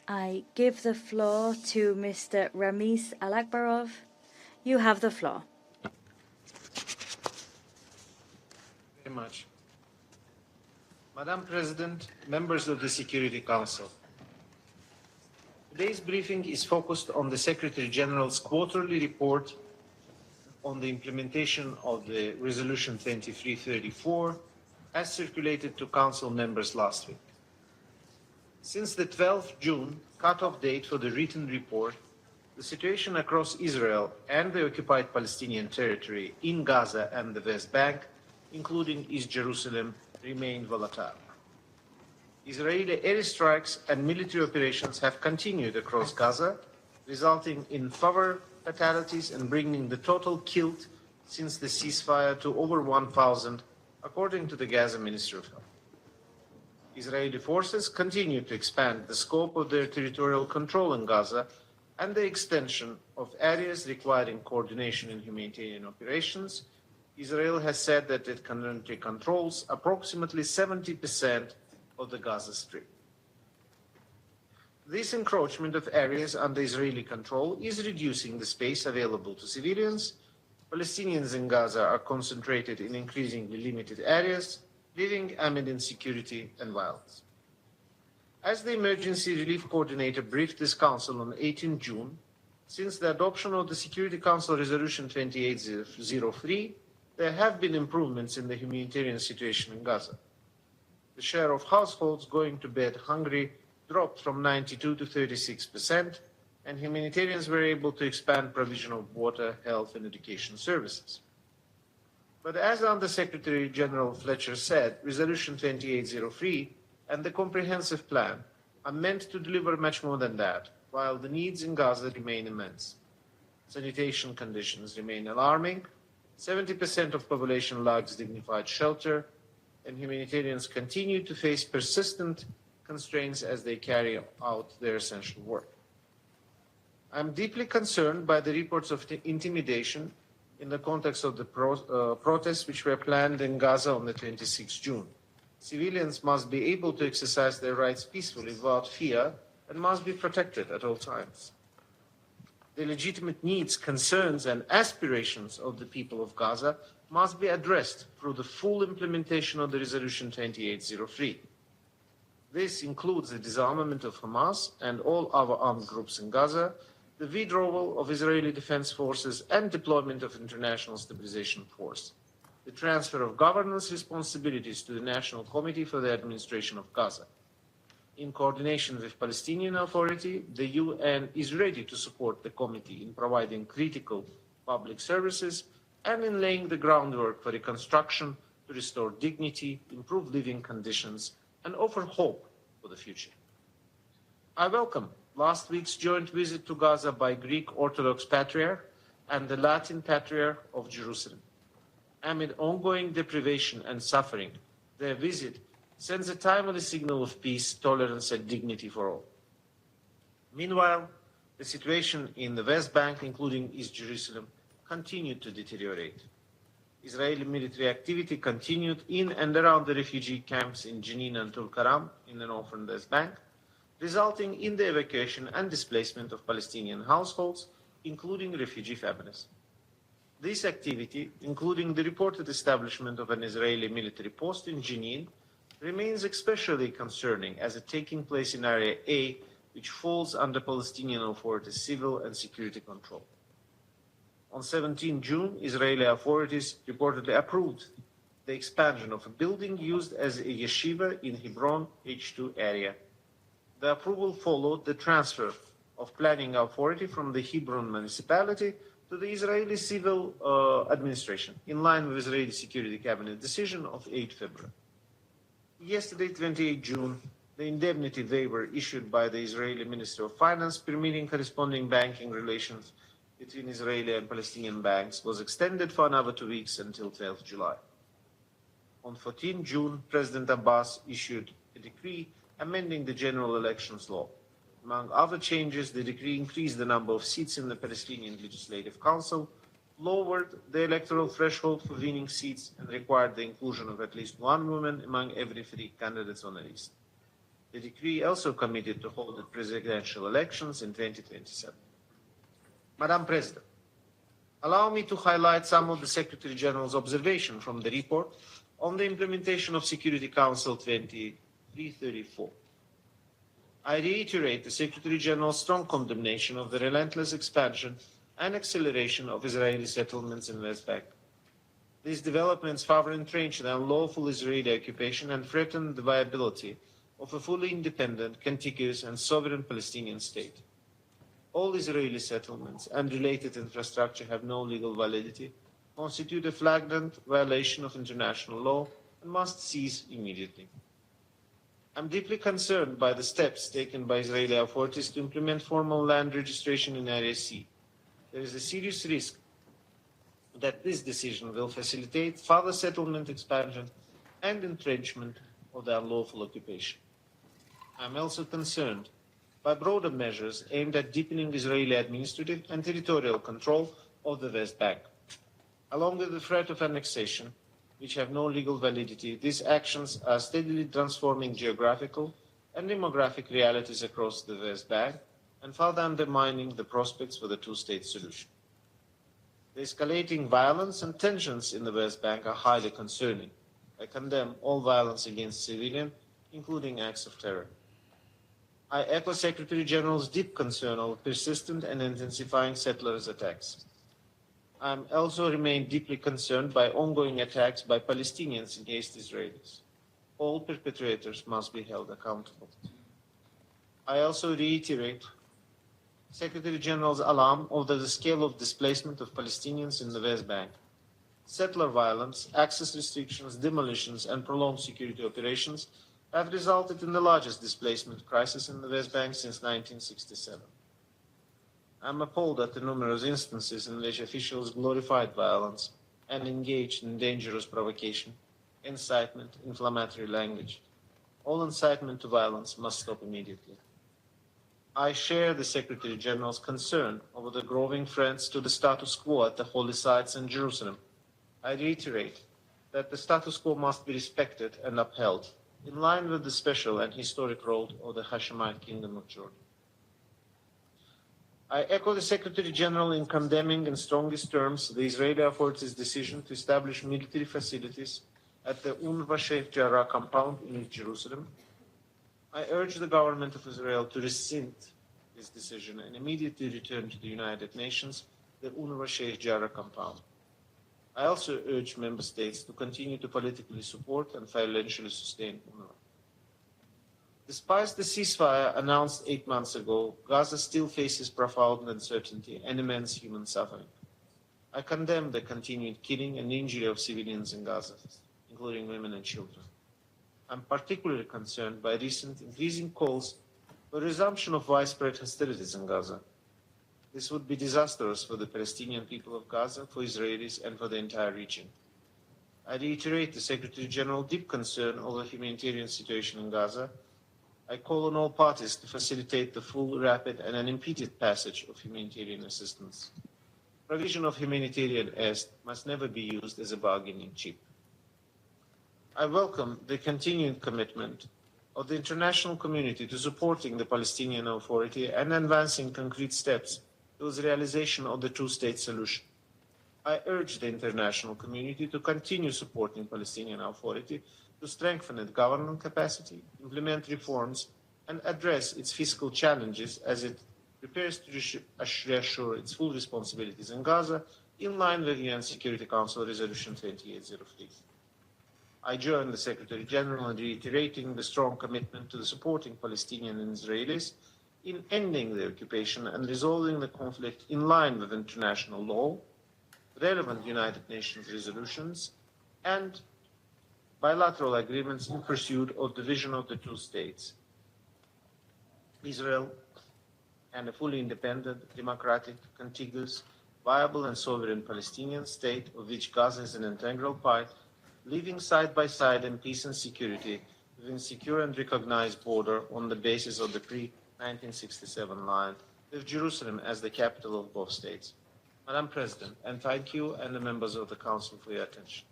I give the floor to Mr. Ramiz Alakbarov. You have the floor. Very much. Madam President, members of the Security Council, today's briefing is focused on the Secretary General's quarterly report on the implementation of the Resolution 2334 as circulated to Council members last week. Since the 12th June cutoff date for the written report, the situation across Israel and the occupied Palestinian territory in Gaza and the West Bank, including East Jerusalem, remain volatile. Israeli airstrikes and military operations have continued across Gaza, resulting in further fatalities and bringing the total killed since the ceasefire to over 1,000, according to the Gaza Ministry of Health. Israeli forces continue to expand the scope of their territorial control in Gaza and the extension of areas requiring coordination in humanitarian operations. Israel has said that it currently controls approximately 70% of the Gaza Strip. This encroachment of areas under Israeli control is reducing the space available to civilians. Palestinians in Gaza are concentrated in increasingly limited areas, living amid insecurity and violence. As the Emergency Relief Coordinator briefed this Council on 18 June, since the adoption of the Security Council Resolution 2803, there have been improvements in the humanitarian situation in Gaza. The share of households going to bed hungry dropped from 92 to 36%, and humanitarians were able to expand provision of water, health, and education services. But as Under-Secretary General Fletcher said, Resolution 2803 and the comprehensive plan are meant to deliver much more than that, while the needs in Gaza remain immense. Sanitation conditions remain alarming, 70% of population lacks dignified shelter, and humanitarians continue to face persistent constraints as they carry out their essential work. I'm deeply concerned by the reports of intimidation in the context of the protests which were planned in Gaza on the 26th June. Civilians must be able to exercise their rights peacefully without fear and must be protected at all times. The legitimate needs, concerns, and aspirations of the people of Gaza must be addressed through the full implementation of the Resolution 2803. This includes the disarmament of Hamas and all other armed groups in Gaza, the withdrawal of Israeli defense forces and deployment of international stabilization force, the transfer of governance responsibilities to the National Committee for the Administration of Gaza. In coordination with Palestinian Authority, the UN is ready to support the committee in providing critical public services and in laying the groundwork for reconstruction to restore dignity, improve living conditions, and offer hope for the future. I welcome last week's joint visit to Gaza by Greek Orthodox Patriarch and the Latin Patriarch of Jerusalem. Amid ongoing deprivation and suffering, their visit sends a timely signal of peace, tolerance, and dignity for all. Meanwhile, the situation in the West Bank, including East Jerusalem, continued to deteriorate. Israeli military activity continued in and around the refugee camps in Jenin and Tulkaram in the northern West Bank, resulting in the evacuation and displacement of Palestinian households, including refugee families. This activity, including the reported establishment of an Israeli military post in Jenin, remains especially concerning as it taking place in Area A, which falls under Palestinian Authority's civil and security control. On 17 June, Israeli authorities reportedly approved the expansion of a building used as a yeshiva in Hebron H2 area. The approval followed the transfer of planning authority from the Hebron municipality to the Israeli civil administration, in line with Israeli Security Cabinet decision of 8 February. Yesterday, 28 June, the indemnity waiver issued by the Israeli Ministry of Finance permitting corresponding banking relations between Israeli and Palestinian banks was extended for another 2 weeks until 12 July. On 14 June, President Abbas issued a decree amending the general elections law. Among other changes, the decree increased the number of seats in the Palestinian Legislative Council, lowered the electoral threshold for winning seats, and required the inclusion of at least one woman among every 3 candidates on a list. The decree also committed to hold the presidential elections in 2027. Madam President, allow me to highlight some of the Secretary General's observations from the report on the implementation of Security Council 2334. I reiterate the Secretary General's strong condemnation of the relentless expansion and acceleration of Israeli settlements in the West Bank. These developments further entrench the unlawful Israeli occupation and threaten the viability of a fully independent, contiguous and sovereign Palestinian state. All Israeli settlements and related infrastructure have no legal validity, constitute a flagrant violation of international law, and must cease immediately. I'm deeply concerned by the steps taken by Israeli authorities to implement formal land registration in Area C. There is a serious risk that this decision will facilitate further settlement expansion and entrenchment of the unlawful occupation. I'm also concerned by broader measures aimed at deepening Israeli administrative and territorial control of the West Bank. Along with the threat of annexation, which have no legal validity, these actions are steadily transforming geographical and demographic realities across the West Bank and further undermining the prospects for the two-state solution. The escalating violence and tensions in the West Bank are highly concerning. I condemn all violence against civilians, including acts of terror. I echo Secretary General's deep concern over persistent and intensifying settlers' attacks. I also remain deeply concerned by ongoing attacks by Palestinians against Israelis. All perpetrators must be held accountable. I also reiterate Secretary General's alarm over the scale of displacement of Palestinians in the West Bank. Settler violence, access restrictions, demolitions, and prolonged security operations have resulted in the largest displacement crisis in the West Bank since 1967. I'm appalled at the numerous instances in which officials glorified violence and engaged in dangerous provocation, incitement, inflammatory language. All incitement to violence must stop immediately. I share the Secretary General's concern over the growing threats to the status quo at the holy sites in Jerusalem. I reiterate that the status quo must be respected and upheld, in line with the special and historic role of the Hashemite Kingdom of Jordan. I echo the Secretary General in condemning in strongest terms the Israeli authorities' decision to establish military facilities at the UNRWA Sheikh Jarrah compound in East Jerusalem. I urge the government of Israel to rescind this decision and immediately return to the United Nations the UNRWA Sheikh Jarrah compound. I also urge member states to continue to politically support and financially sustain UNRWA. Despite the ceasefire announced 8 months ago, Gaza still faces profound uncertainty and immense human suffering. I condemn the continued killing and injury of civilians in Gaza, including women and children. I'm particularly concerned by recent increasing calls for resumption of widespread hostilities in Gaza. This would be disastrous for the Palestinian people of Gaza, for Israelis, and for the entire region. I reiterate the Secretary General's deep concern over the humanitarian situation in Gaza. I call on all parties to facilitate the full, rapid, and unimpeded passage of humanitarian assistance. Provision of humanitarian aid must never be used as a bargaining chip. I welcome the continuing commitment of the international community to supporting the Palestinian Authority and advancing concrete steps towards the realization of the two-state solution. I urge the international community to continue supporting the Palestinian Authority to strengthen its governance capacity, implement reforms, and address its fiscal challenges as it prepares to reassure its full responsibilities in Gaza in line with UN Security Council Resolution 2803. I join the Secretary General in reiterating the strong commitment to the supporting Palestinian and Israelis in ending the occupation and resolving the conflict in line with international law, relevant United Nations resolutions, and bilateral agreements in pursuit of the vision of the two states, Israel and a fully independent, democratic, contiguous, viable and sovereign Palestinian state of which Gaza is an integral part, living side by side in peace and security within secure and recognized border on the basis of the pre-1967 line, with Jerusalem as the capital of both states. Madam President, and thank you and the members of the Council for your attention.